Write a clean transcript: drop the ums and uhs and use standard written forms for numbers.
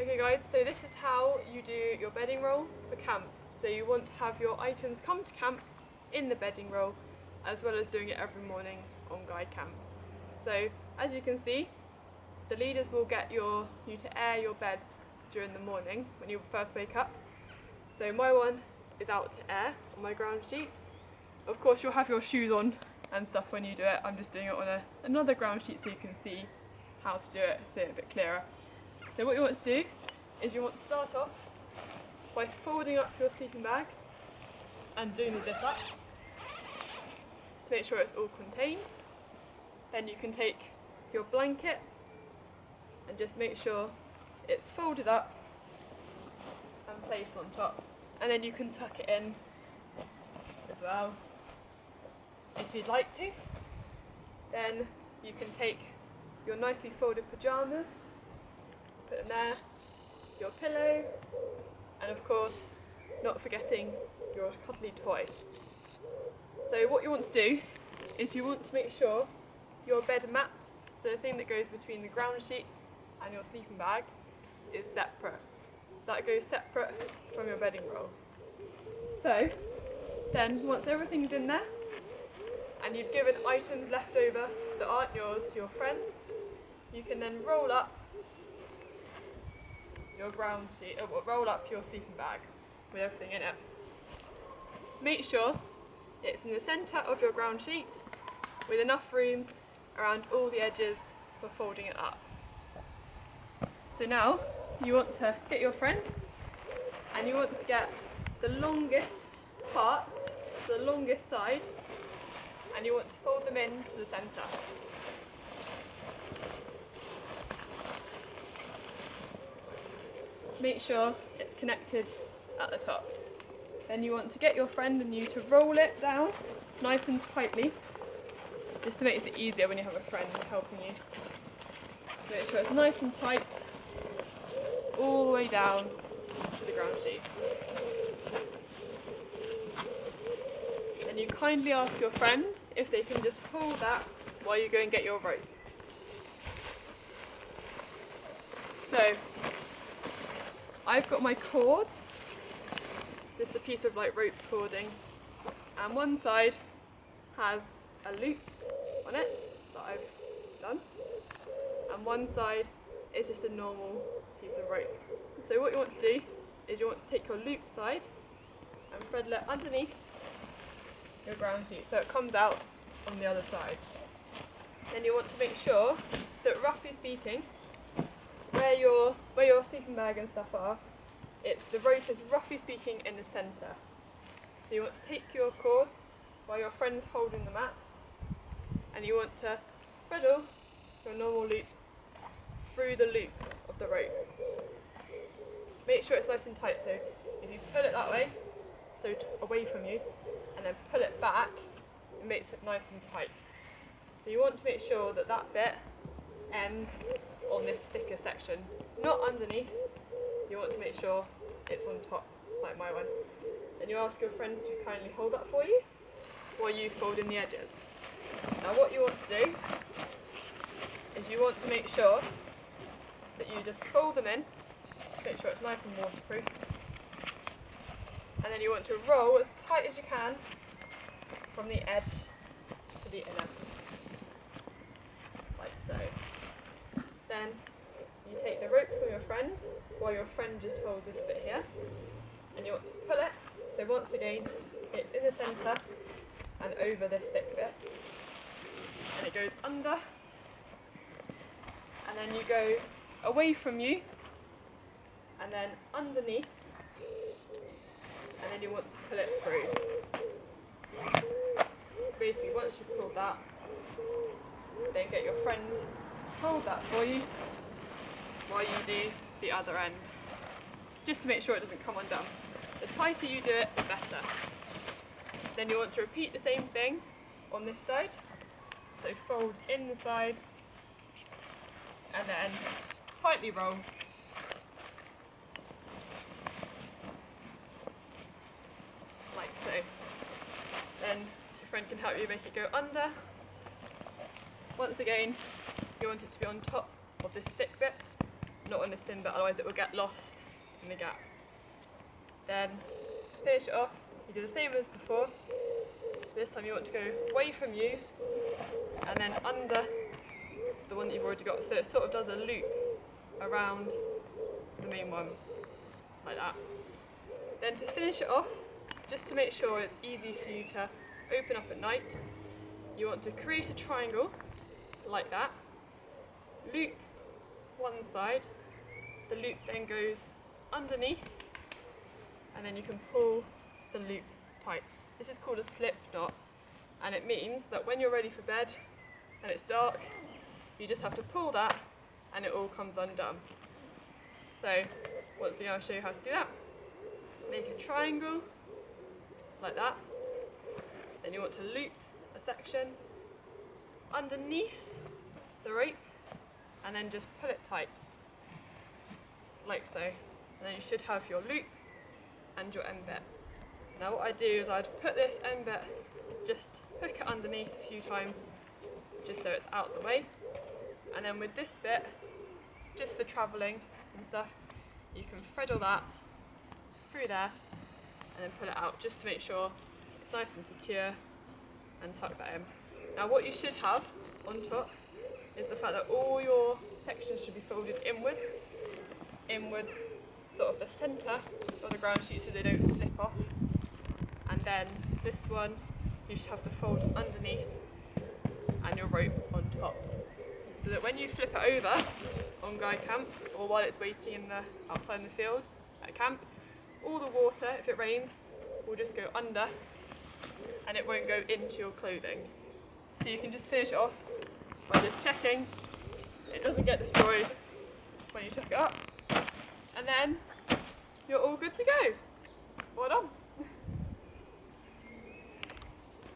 Okay guys, so this is how you do your bedding roll for camp. So you want to have your items come to camp in the bedding roll, as well as doing it every morning on guide camp. So as you can see, the leaders will get you to air your beds during the morning when you first wake up. So my one is out to air on my ground sheet. Of course you'll have your shoes on and stuff when you do it. I'm just doing it on another ground sheet so you can see how to do it, see it a bit clearer. So what you want to do is you want to start off by folding up your sleeping bag and doing the zip up, just to make sure it's all contained. Then you can take your blankets and just make sure it's folded up and placed on top. And then you can tuck it in as well if you'd like to. Then you can take your nicely folded pyjamas, put them there, your pillow, and of course not forgetting your cuddly toy. So what you want to do is you want to make sure your bed mat, so the thing that goes between the ground sheet and your sleeping bag, is separate. So that goes separate from your bedding roll. So then once everything's in there and you've given items left over that aren't yours to your friends, you can then roll up your ground sheet, or roll up your sleeping bag with everything in it. Make sure it's in the centre of your ground sheet with enough room around all the edges for folding it up. So now you want to get your friend and you want to get the longest parts, so the longest side, and you want to fold them in to the centre. Make sure it's connected at the top. Then you want to get your friend and you to roll it down nice and tightly, just to make it easier when you have a friend helping you. So make sure it's nice and tight all the way down to the ground sheet. Then you kindly ask your friend if they can just hold that while you go and get your rope. So I've got my cord, just a piece of like rope cording, and one side has a loop on it that I've done, and one side is just a normal piece of rope. So what you want to do is you want to take your loop side and thread it underneath your ground sheet so it comes out on the other side. Then you want to make sure that, roughly speaking, where your sleeping bag and stuff are, the rope is roughly speaking in the centre. So you want to take your cord while your friend's holding the mat, and you want to threadle your normal loop through the loop of the rope. Make sure it's nice and tight, so if you pull it that way, so away from you, and then pull it back, it makes it nice and tight. So you want to make sure that that bit ends on this thicker section, not underneath. You want to make sure it's on top, like my one. Then you ask your friend to kindly hold that for you while you fold in the edges. Now what you want to do is you want to make sure that you just fold them in, to make sure it's nice and waterproof. And then you want to roll as tight as you can from the edge to the inner, like so. Then you take the rope from your friend while your friend just holds this bit here, and you want to pull it, so once again it's in the centre and over this thick bit, and it goes under, and then you go away from you and then underneath, and then you want to pull it through. So basically once you've pulled that, then get your friend to hold that for you while you do the other end, just to make sure it doesn't come undone. The tighter you do it, the better. So then you want to repeat the same thing on this side, so fold in the sides and then tightly roll. Like so. Then your friend can help you make it go under. Once again, you want it to be on top of this thick bit, not on the sin bit, otherwise it will get lost in the gap. Then to finish it off, you do the same as before. This time you want to go away from you and then under the one that you've already got, so it sort of does a loop around the main one, like that. Then to finish it off, just to make sure it's easy for you to open up at night, you want to create a triangle like that, loop one side, the loop then goes underneath, and then you can pull the loop tight. This is called a slip knot, and it means that when you're ready for bed and it's dark, you just have to pull that and it all comes undone. So once again I'll show you how to do that. Make a triangle like that, then you want to loop a section underneath the rope and then just pull it tight, like so. And then you should have your loop and your end bit. Now what I do is I'd put this end bit, just hook it underneath a few times, just so it's out the way. And then with this bit, just for travelling and stuff, you can thread all that through there and then pull it out, just to make sure it's nice and secure, and tuck that in. Now what you should have on top is the fact that all your sections should be folded inwards, sort of the centre of the ground sheet so they don't slip off. And then this one, you should have the fold underneath and your rope on top. So that when you flip it over on Guy Camp, or while it's waiting outside in the field at camp, all the water, if it rains, will just go under and it won't go into your clothing. So you can just finish it off by just checking it doesn't get destroyed when you tuck it up, and then you're all good to go. Well done.